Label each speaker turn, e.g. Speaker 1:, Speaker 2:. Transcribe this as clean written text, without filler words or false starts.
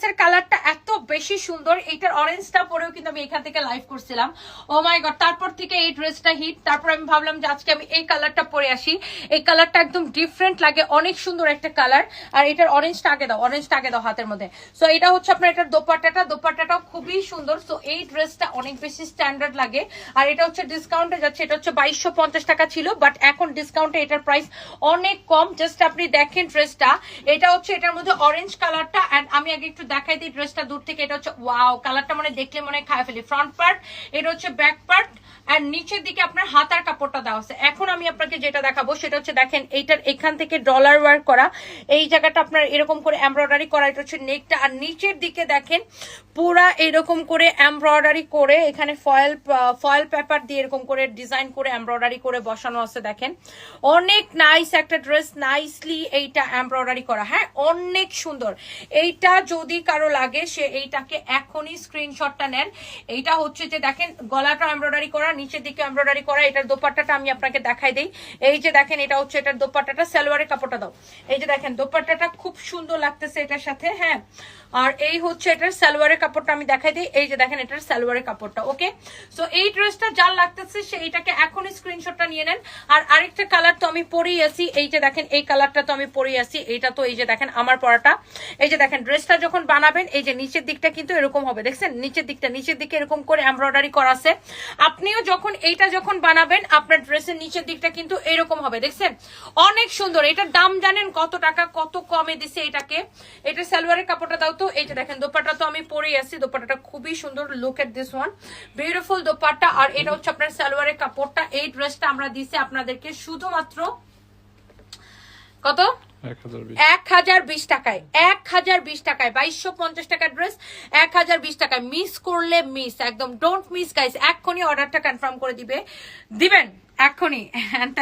Speaker 1: ড্রেসের কালারটা এত বেশি সুন্দর, এইটার অরেঞ্জটা পরেও কিন্তু আমি এখান থেকে লাইভ করছিলাম। ও মাই গড, তারপর থেকে এই ড্রেসটা হিট। তারপর আমি ভাবলাম যে আজকে আমি এই কালারটা পরে আসি। এই কালারটা একদম ডিফারেন্ট লাগে, অনেক সুন্দর একটা কালার। আর এটার অরেঞ্জটা আগে দাও হাতের মধ্যে। সো এটা হচ্ছে আপনার এটার দোপাট্টাটাও খুবই সুন্দর। সো এই ড্রেসটা অনেক বেশি স্ট্যান্ডার্ড লাগে। আর এটা হচ্ছে ডিসকাউন্টে যাচ্ছে, এটা হচ্ছে 2250 টাকা ছিল, বাট এখন ডিসকাউন্টে এটার প্রাইস অনেক কম। জাস্ট আপনি দেখেন ড্রেসটা, এটা হচ্ছে এটার মধ্যে অরেঞ্জ কালারটা। এন্ড আমি আগে একটু দেখাই দিই ড্রেসটা দূর থেকে। এটা হচ্ছে ওয়াও, কালারটা মানে দেখলে মনে খায় ফেলি। ফ্রন্ট পার্ট, এটা হচ্ছে ব্যাক পার্ট, এন্ড নিচের দিকে আপনার হাতার কাপড়টা দেওয়া আছে। এখন আমি আপনাকে যেটা দেখাবো সেটা হচ্ছে দেখেন, এইটার এখান থেকে ডলার ওয়ার্ক করা, এই জায়গাটা আপনার এরকম করে এমব্রয়ডারি করা। এটা হচ্ছে নেকটা। আর নিচের দিকে দেখেন পুরা এরকম করে এমব্রয়ডারি করে, এখানে ফয়েল পেপার দিয়ে এরকম করে ডিজাইন করে এমব্রয়ডারি করে বসানো আছে। দেখেন অনেক নাইস একটা ড্রেস, নাইসলি এইটা এমব্রয়ডারি করা। হ্যাঁ, অনেক সুন্দর। এইটা যদি কারো লাগে সে এইটাকে এখনই স্ক্রিনশটটা নেন। এইটা হচ্ছে যে দেখেন গলাটা এমব্রয়ডারি করা, নিচের দিকে এমব্রয়ডারি করা। এটার দোপাট্টাটা আমি আপনাকে দেখাই দেই। এই যে দেখেন, এটা হচ্ছে এটার দোপাট্টাটা, সালোয়ারের কাপড়টা দাও। এই যে দেখেন দোপাট্টাটা খুব সুন্দর লাগতেছে এটার সাথে। হ্যাঁ, আর এই হচ্ছে এটার সালোয়ারের কাপড়টা আমি দেখাই দিই। এই যে দেখেন এটার সালোয়ারের কাপড়টা। ওকে, সো এই ড্রেসটা যার লাগতেছে সে এইটাকে এখনই স্ক্রিনশটটা নিয়ে নেন। আর আরেকটা কালার তো আমি পরেই আছি, এই যে দেখেন এই কালারটা তো আমি পরেই আছি। এইটা তো এই যে দেখেন আমার পরাটা। এই যে দেখেন ড্রেসটা যখন বানাবেন, এই যে নিচের দিকটা কিন্তু এরকম হবে, দেখছেন নিচের দিকে এরকম করে এমব্রয়ডারি করা আছে। আপনিও যখন এইটা যখন বানাবেন আপনার ড্রেসের নিচের দিকটা কিন্তু এরকম হবে, দেখছেন অনেক সুন্দর। এটার দাম জানেন কত টাকা, কত কমে দিছে এটাকে। এটা সালোয়ারের কাপড়টা দাও তো। এই যে দেখেন দোপাট্টা তো আমি পরেই আছি, দোপাট্টাটা খুবই সুন্দর। Look at this one, beautiful dupatta. আর এটা হচ্ছে আপনার সালোয়ারের কাপড়টা। এই ড্রেসটা আমরা দিছি আপনাদেরকে শুধুমাত্র কত, 1020 টাকায়। 1020 টাকায় 2250 টাকার ড্রেস 1020 টাকায়। মিস করলে মিস, একদম ডোন্ট মিস গাইস। এক্ষুনি অর্ডারটা কনফার্ম করে দিবেন এক্ষুনি।